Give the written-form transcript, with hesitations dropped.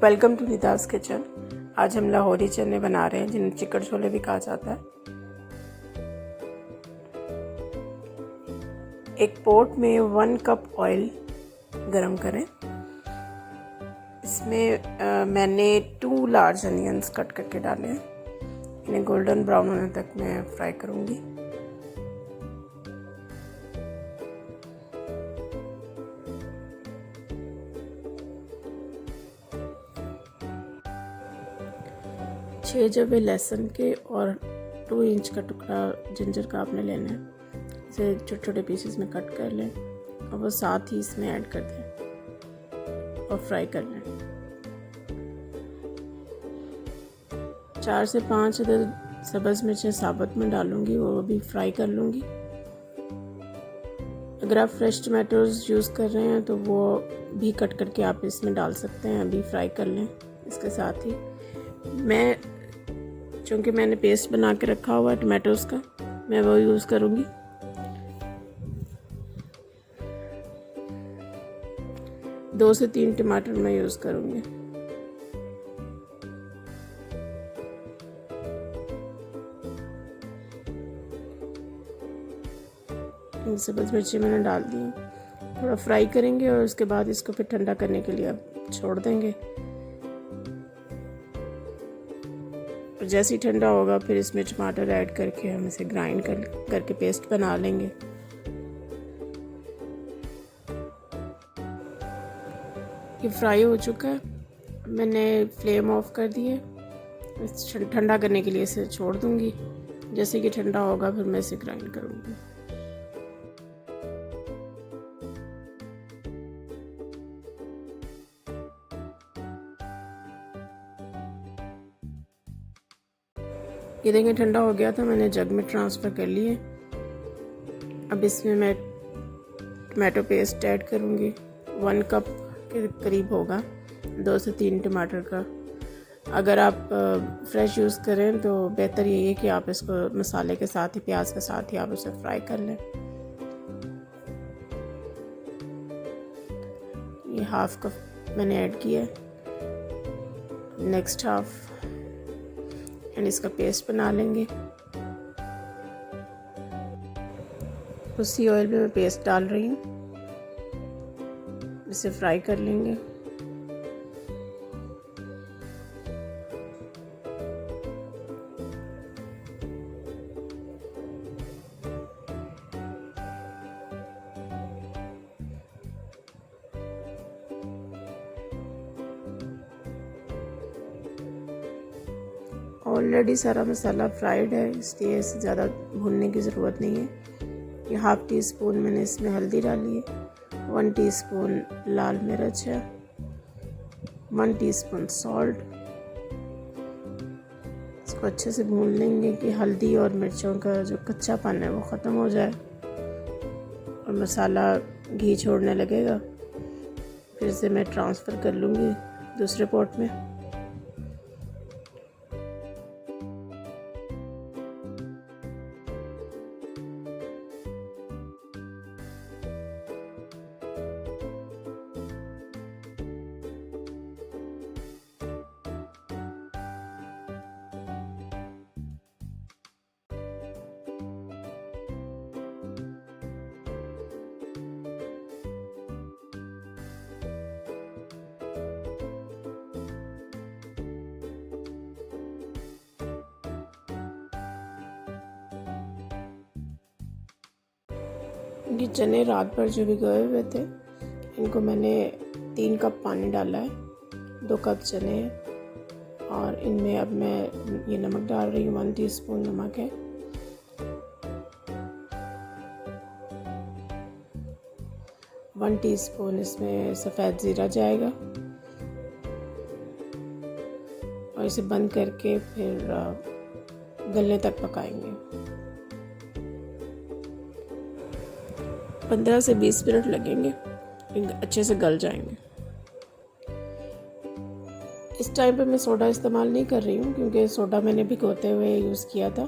Welcome to Nidahas kitchen. आज हम लाहौरी चने बना रहे हैं जिन्हें चिकन छोले भी कहा जाता है। एक पोट में 1 कप ऑयल गरम करें। इसमें मैंने 2 लार्ज अनियंस कट करके डाले हैं। इन्हें गोल्डन ब्राउन होने तक मैं फ्राई करूंगी। छः जबे लहसुन के और 2 इंच का टुकड़ा जिंजर का आपने लेना है। इसे छोटे छोटे पीसेस में कट कर लें और वो साथ ही इसमें ऐड कर दें और फ्राई कर लें। 4 से 5 अदद सब्ज़ मिर्चें साबुत में डालूंगी, वो भी फ्राई कर लूँगी। अगर आप फ्रेश टमाटोज़ यूज़ कर रहे हैं तो वो भी कट करके आप इसमें डाल सकते हैं, अभी फ्राई कर लें। इसके साथ ही चूँकि मैंने पेस्ट बना के रखा हुआ है टमाटोज़ का, मैं वो यूज़ करूँगी। दो से 3 टमाटर मैं यूज़ करूँगी। सब्ज़ मिर्ची मैंने डाल दी, थोड़ा फ्राई करेंगे और उसके बाद इसको फिर ठंडा करने के लिए अब छोड़ देंगे। और जैसे ही ठंडा होगा फिर इसमें टमाटर ऐड करके हम इसे ग्राइंड करके पेस्ट बना लेंगे। ये फ्राई हो चुका है, मैंने फ्लेम ऑफ कर दी है। ठंडा करने के लिए इसे छोड़ दूंगी। जैसे कि ठंडा होगा फिर मैं इसे ग्राइंड करूंगी। ये देखिए ठंडा हो गया था, मैंने जग में ट्रांसफ़र कर लिए। अब इसमें मैं टमाटो पेस्ट ऐड करूँगी। 1 कप के करीब होगा, 2 से 3 टमाटर का। अगर आप फ्रेश यूज़ करें तो बेहतर यही है कि आप इसको मसाले के साथ ही, प्याज के साथ ही आप उसे फ्राई कर लें। ये 1/2 कप मैंने ऐड किया है। नेक्स्ट हाफ एंड इसका पेस्ट बना लेंगे। उसी ऑयल में मैं पेस्ट डाल रही हूँ, इसे फ्राई कर लेंगे। ऑलरेडी सारा मसाला फ्राइड है, इसलिए इसे ज़्यादा भूनने की ज़रूरत नहीं है। ये 1/2 टीस्पून मैंने इसमें हल्दी डाली है, 1 टीस्पून लाल मिर्च है, 1 टीस्पून सॉल्ट। इसको अच्छे से भून लेंगे कि हल्दी और मिर्चों का जो कच्चापन है वो ख़त्म हो जाए और मसाला घी छोड़ने लगेगा। फिर से मैं ट्रांसफ़र कर लूँगी दूसरे पॉट में। ये चने रात भर जो भिगोए हुए थे, इनको मैंने 3 कप पानी डाला है, 2 कप चने हैं और इनमें अब मैं ये नमक डाल रही हूँ। 1 टीस्पून नमक है। वन टीस्पून इसमें सफ़ेद ज़ीरा जाएगा और इसे बंद करके फिर गलने तक पकाएंगे। 15 से 20 मिनट लगेंगे, अच्छे से गल जाएंगे। इस टाइम पे मैं सोडा इस्तेमाल नहीं कर रही हूँ क्योंकि सोडा मैंने भिगोते हुए यूज़ किया था।